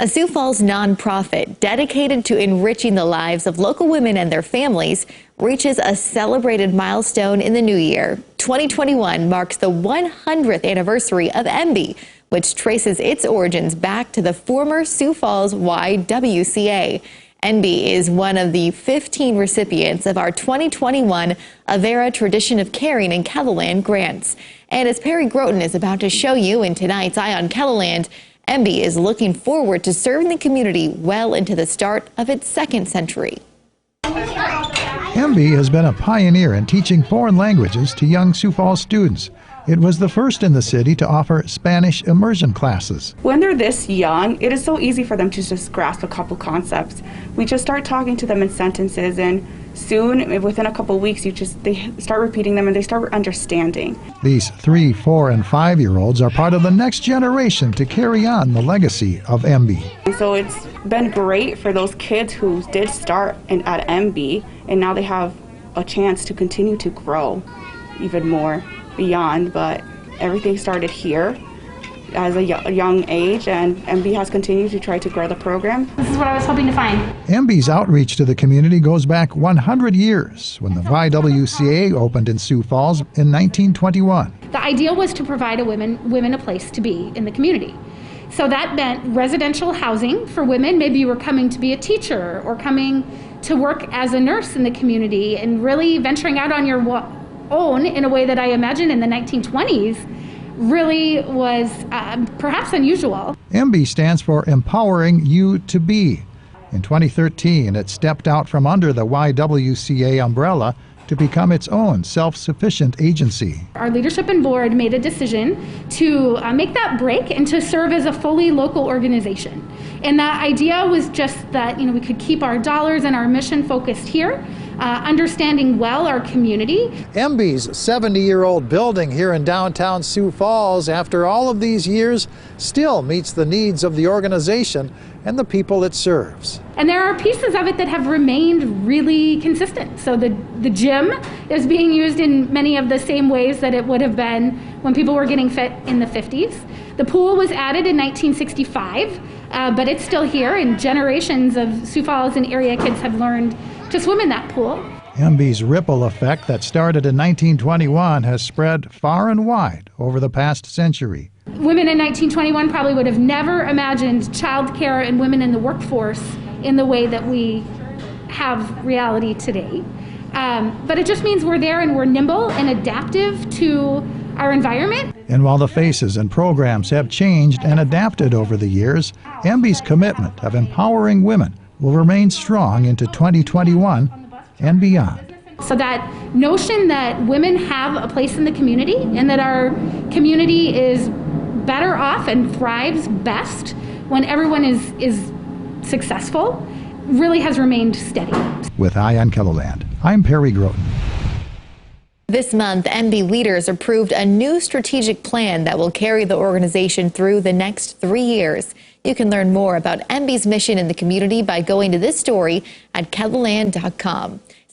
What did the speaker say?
A Sioux Falls nonprofit dedicated to enriching the lives of local women and their families reaches a celebrated milestone in the new year. 2021 marks the 100th anniversary of Embe, which traces its origins back to the former Sioux Falls YWCA. Embe is one of the 15 recipients of our 2021 Avera Tradition of Caring in KELOLAND grants. And as Perry Groton is about to show you in tonight's Eye on KELOLAND, Embe is looking forward to serving the community well into the start of its second century. Embe has been a pioneer in teaching foreign languages to young Sioux Falls students. It was the first in the city to offer Spanish immersion classes. When they're this young, it is so easy for them to just grasp a couple concepts. We just start talking to them in sentences, and soon, within a couple weeks, they start repeating them and they start understanding. These 3-, 4-, and 5-year-olds are part of the next generation to carry on the legacy of Embe. So it's been great for those kids who did start at Embe, and now they have a chance to continue to grow even more beyond, but everything started here as a young age, and Embe has continued to try to grow the program. This is what I was hoping to find. Embe's outreach to the community goes back 100 years when the YWCA opened in Sioux Falls in 1921. The idea was to provide women a place to be in the community. So that meant residential housing for women. Maybe you were coming to be a teacher or coming to work as a nurse in the community and really venturing out on your own in a way that I imagine in the 1920s really was perhaps unusual. Embe stands for Empowering You to Be. In 2013, it stepped out from under the YWCA umbrella to become its own self-sufficient agency. Our leadership and board made a decision to make that break and to serve as a fully local organization. And the idea was just that we could keep our dollars and our mission focused here, understanding well our community. Embe's 70-year-old building here in downtown Sioux Falls, after all of these years, still meets the needs of the organization and the people it serves. And there are pieces of it that have remained really consistent. So the gym is being used in many of the same ways that it would have been when people were getting fit in the 50s. The pool was added in 1965, but it's still here, and generations of Sioux Falls and area kids have learned to swim in that pool. Embe's ripple effect that started in 1921 has spread far and wide over the past century. Women in 1921 probably would have never imagined childcare and women in the workforce in the way that we have reality today. But it just means we're there and we're nimble and adaptive to our environment. And while the faces and programs have changed and adapted over the years, Embe's commitment of empowering women will remain strong into 2021 and beyond. So that notion that women have a place in the community and that our community is better off and thrives best when everyone is successful really has remained steady. With Eye on KELOLAND, I'm Perry Groton. This month, Embe leaders approved a new strategic plan that will carry the organization through the next 3 years. You can learn more about Embe's mission in the community by going to this story at KELOLAND.com.